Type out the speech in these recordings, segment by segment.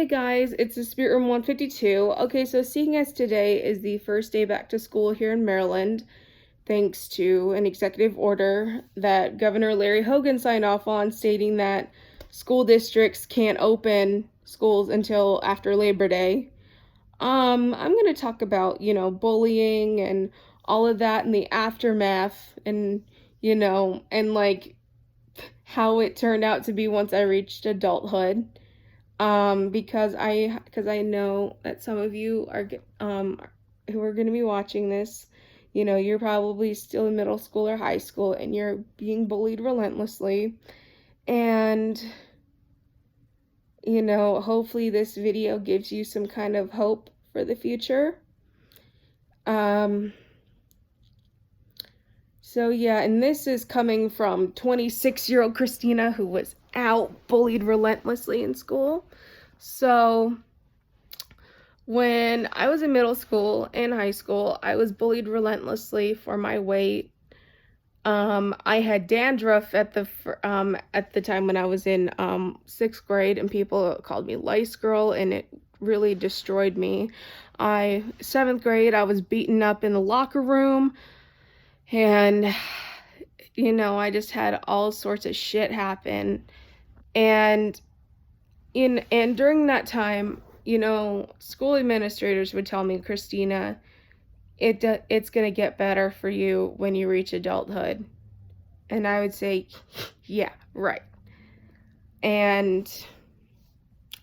Hey guys, it's the Spirit Room 152. Okay, so seeing as today is the first day back to school here in Maryland, thanks to an executive order that Governor Larry Hogan signed off on stating that school districts can't open schools until after Labor Day. I'm gonna talk about, bullying and all of that and the aftermath and, and like how it turned out to be once I reached adulthood. Because I know that some of you are who are going to be watching this, you're probably still in middle school or high school and you're being bullied relentlessly. And hopefully this video gives you some kind of hope for the future. So yeah, and this is coming from 26-year-old Christina, who was out bullied relentlessly in school. So when I was in middle school and high school, I was bullied relentlessly for my weight. I had dandruff at the time when I was in 6th grade, and people called me lice girl, and it really destroyed me. 7th grade, I was beaten up in the locker room, and I just had all sorts of shit happen. And during that time, school administrators would tell me, Christina, it's going to get better for you when you reach adulthood. And I would say, yeah, right. And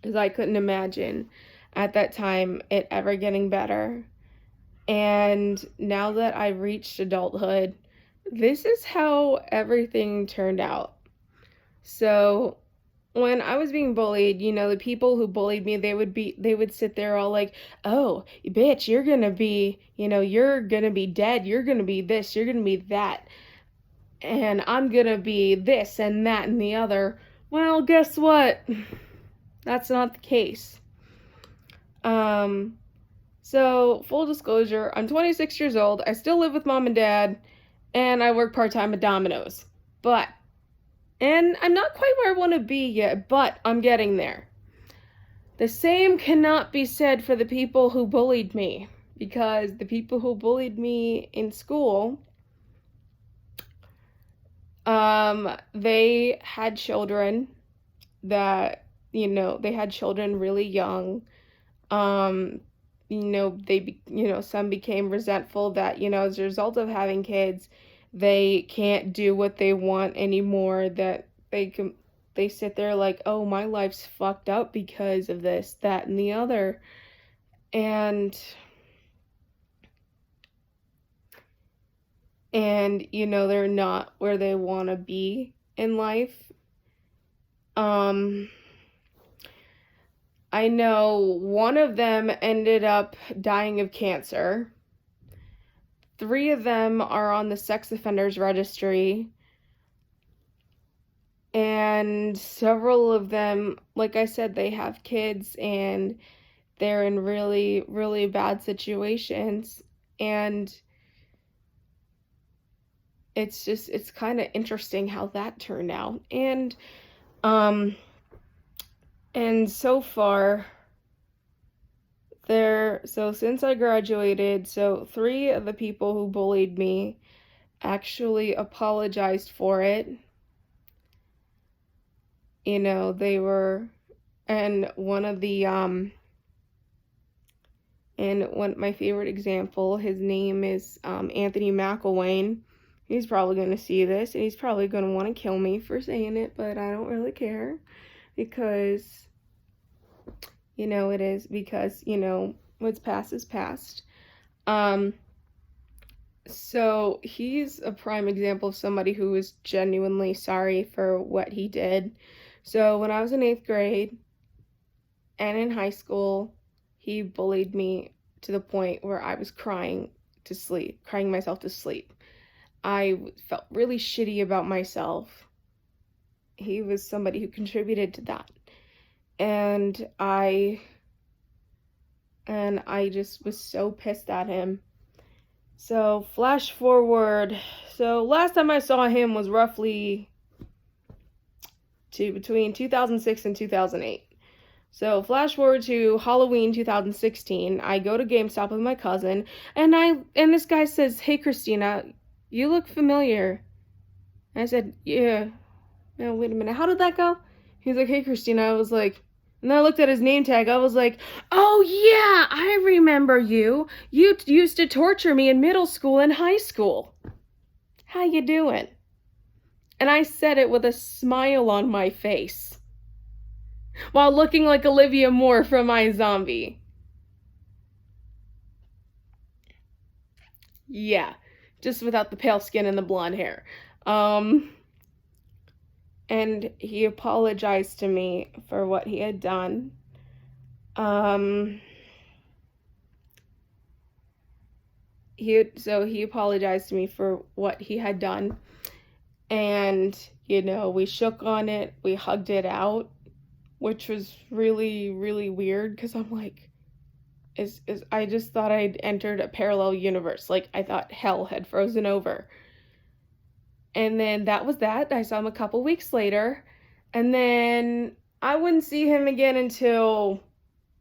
because I couldn't imagine at that time it ever getting better. And now that I reached adulthood, this is how everything turned out. So when I was being bullied, the people who bullied me, they would sit there all like, oh, bitch, you're gonna be dead, you're gonna be this, you're gonna be that, and I'm gonna be this and that and the other. Well, guess what? That's not the case. So full disclosure, I'm 26 years old, I still live with mom and dad, and I work part-time at Domino's. And I'm not quite where I want to be yet, but I'm getting there. The same cannot be said for the people who bullied me, because the people who bullied me in school, they had children that, they had children really young. Some became resentful that, as a result of having kids, they can't do what they want anymore, that they sit there like, oh, my life's fucked up because of this, that, and the other. And they're not where they want to be in life. I know one of them ended up dying of cancer. 3 of them are on the sex offenders registry, and several of them, like I said, they have kids and they're in really, really bad situations. And it's kind of interesting how that turned out. And so far, so since I graduated, 3 of the people who bullied me actually apologized for it. They were, and one of the, and my favorite example, his name is Anthony McElwain. He's probably going to see this, and he's probably going to want to kill me for saying it, but I don't really care, because it is, because, what's past is past. So he's a prime example of somebody who is genuinely sorry for what he did. So when I was in 8th grade and in high school, he bullied me to the point where I was crying myself to sleep. I felt really shitty about myself. He was somebody who contributed to that. And I just was so pissed at him. So flash forward. So last time I saw him was roughly between 2006 and 2008. So flash forward to Halloween 2016. I go to GameStop with my cousin, and this guy says, "Hey Christina, you look familiar." And I said, "Yeah." No, wait a minute. How did that go? He's like, "Hey Christina." I was like, and then I looked at his name tag. I was like, "Oh yeah, I remember you. You used to torture me in middle school and high school. How you doing?" And I said it with a smile on my face, while looking like Olivia Moore from iZombie. Yeah, just without the pale skin and the blonde hair. And he apologized to me for what he had done. He apologized to me for what he had done, and we shook on it, we hugged it out, which was really, really weird, because I'm like, I just thought I'd entered a parallel universe. Like, I thought hell had frozen over. And then that was that. I saw him a couple weeks later, and then I wouldn't see him again until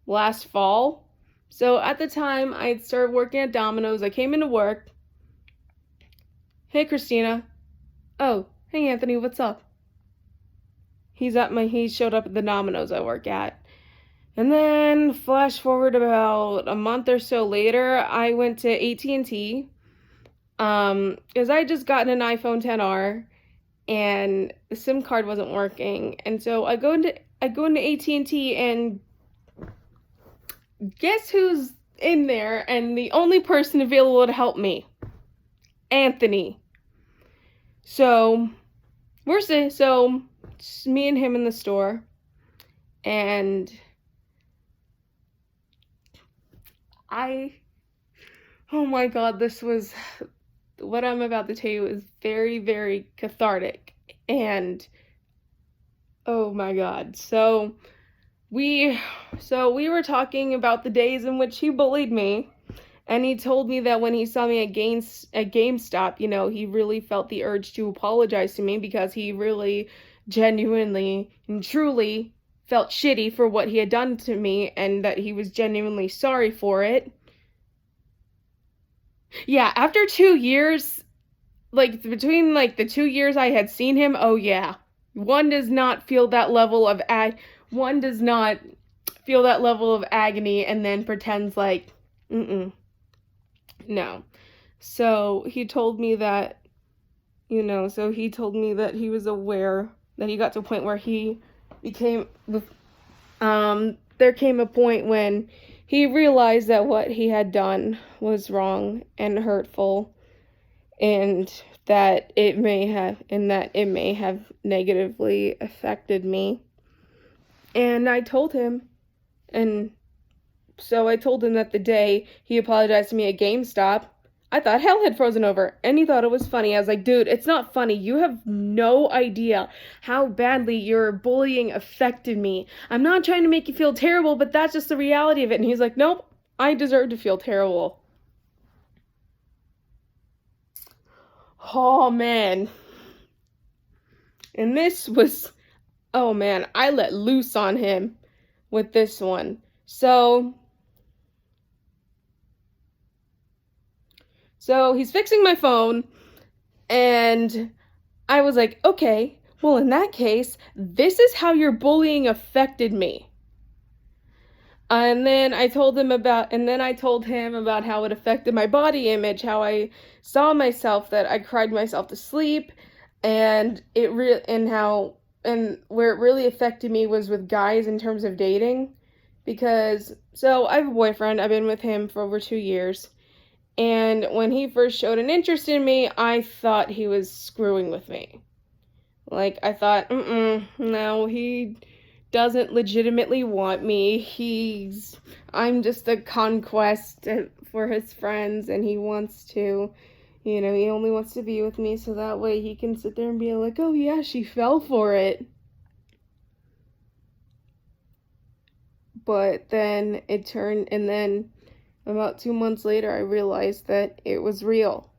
last fall. So at the time, I had started working at Domino's. I came into work. "Hey, Christina." "Oh, hey, Anthony, what's up?" He showed up at the Domino's I work at. And then flash forward about a month or so later, I went to AT&T, because I had just gotten an iPhone XR, and the SIM card wasn't working. And so I go into AT&T, and guess who's in there, and the only person available to help me? Anthony. So it's me and him in the store, and oh my god, what I'm about to tell you is very, very cathartic, and oh my god. So we were talking about the days in which he bullied me, and he told me that when he saw me at GameStop, he really felt the urge to apologize to me, because he really genuinely and truly felt shitty for what he had done to me, and that he was genuinely sorry for it. Yeah, after 2 years, like between the 2 years I had seen him, oh yeah, one does not feel that level of agony and then pretends like, no. So he told me that, he was aware that he got to a point where there came a point when he realized that what he had done was wrong and hurtful, and that it may have negatively affected me. And I told him that the day he apologized to me at GameStop, I thought hell had frozen over, and he thought it was funny. I was like, "Dude, it's not funny. You have no idea how badly your bullying affected me. I'm not trying to make you feel terrible, but that's just the reality of it." And he's like, "Nope, I deserve to feel terrible." Oh man. And this was, oh man, I let loose on him with this one. So he's fixing my phone, and I was like, "Okay, well, in that case, this is how your bullying affected me." And then I told him about how it affected my body image, how I saw myself, that I cried myself to sleep, and where it really affected me was with guys in terms of dating, because I have a boyfriend. I've been with him for over 2 years. And when he first showed an interest in me, I thought he was screwing with me. Like, I thought, no, he doesn't legitimately want me. I'm just a conquest for his friends, and he wants to, he only wants to be with me so that way he can sit there and be like, "Oh yeah, she fell for it." But then and then about 2 months later, I realized that it was real,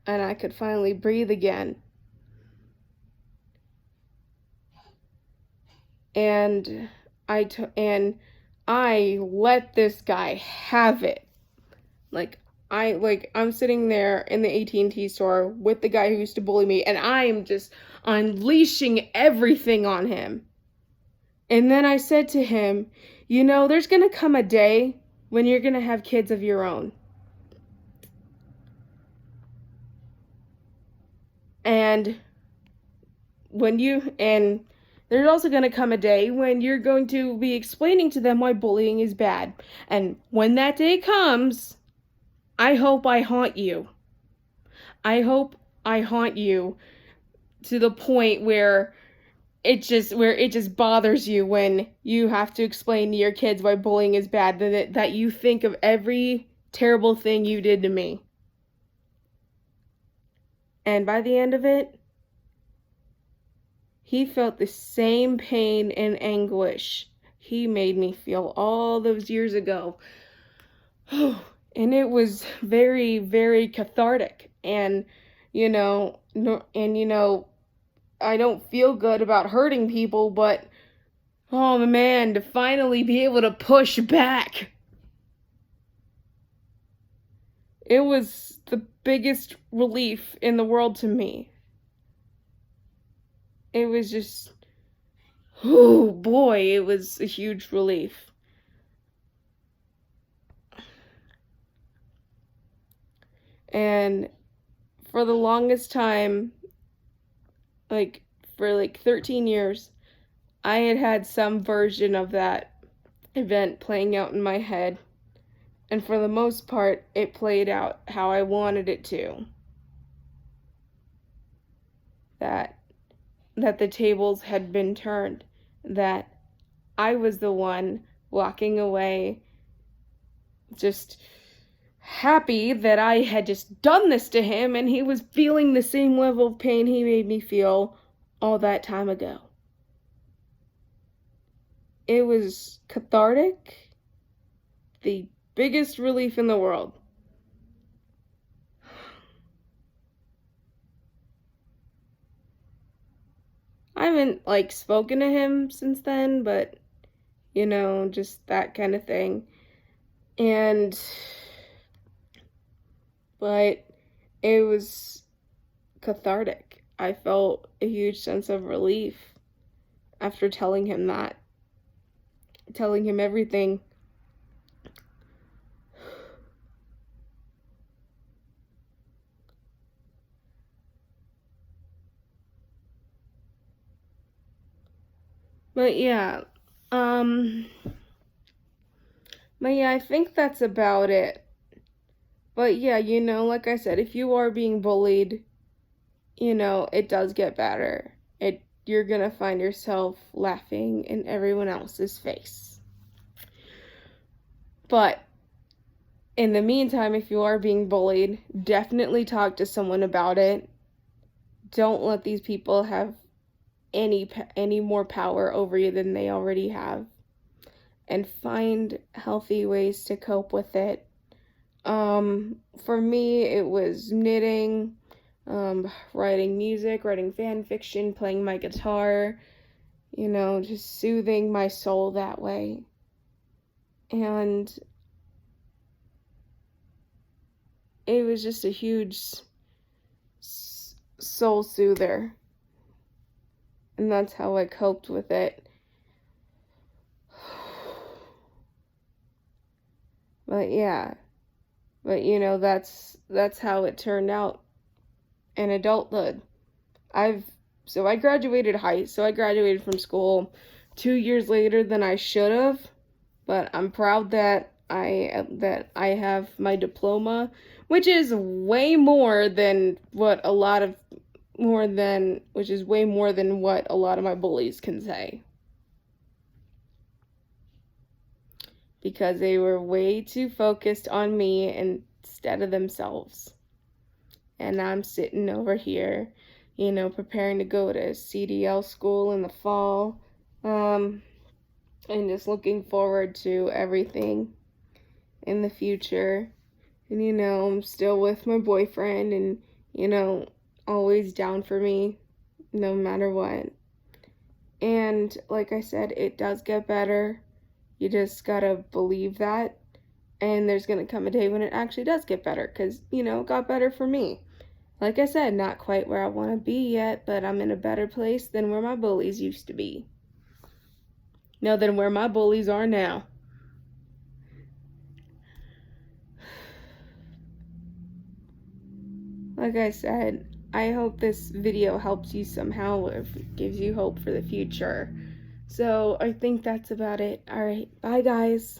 and I could finally breathe again. And and I let this guy have it. Like, I'm sitting there in the AT&T store with the guy who used to bully me, and I am just unleashing everything on him. And then I said to him, there's going to come a day when you're going to have kids of your own. And there's also going to come a day when you're going to be explaining to them why bullying is bad. And when that day comes, I hope I haunt you. I hope I haunt you to the point where it just bothers you when you have to explain to your kids why bullying is bad, that you think of every terrible thing you did to me. And by the end of it, he felt the same pain and anguish he made me feel all those years ago. And it was very, very cathartic. And, I don't feel good about hurting people, but, oh man, to finally be able to push back. It was the biggest relief in the world to me. It was just, oh boy, it was a huge relief. And for the longest time, for 13 years, I had some version of that event playing out in my head. And for the most part, it played out how I wanted it to. That the tables had been turned. That I was the one walking away just happy that I had just done this to him, and he was feeling the same level of pain he made me feel all that time ago. It was cathartic, the biggest relief in the world. I haven't spoken to him since then, but just that kind of thing. But it was cathartic. I felt a huge sense of relief after telling him everything. But yeah, I think that's about it. But yeah, like I said, if you are being bullied, it does get better. You're gonna find yourself laughing in everyone else's face. But in the meantime, if you are being bullied, definitely talk to someone about it. Don't let these people have any more power over you than they already have. And find healthy ways to cope with it. For me, it was knitting, writing music, writing fan fiction, playing my guitar, just soothing my soul that way. And it was just a huge soul soother. And that's how I coped with it. But yeah. But that's how it turned out in adulthood. I graduated from school 2 years later than I should have, but I'm proud that I have my diploma, which is way more than what a lot of my bullies can say. Because they were way too focused on me instead of themselves. And I'm sitting over here, preparing to go to CDL school in the fall, and just looking forward to everything in the future. And, I'm still with my boyfriend and, always down for me, no matter what. And like I said, it does get better. You just gotta believe that. And there's gonna come a day when it actually does get better, because, it got better for me. Like I said, not quite where I want to be yet, but I'm in a better place than where my bullies used to be. No, than where my bullies are now. Like I said, I hope this video helps you somehow, or gives you hope for the future. So I think that's about it. All right, bye guys.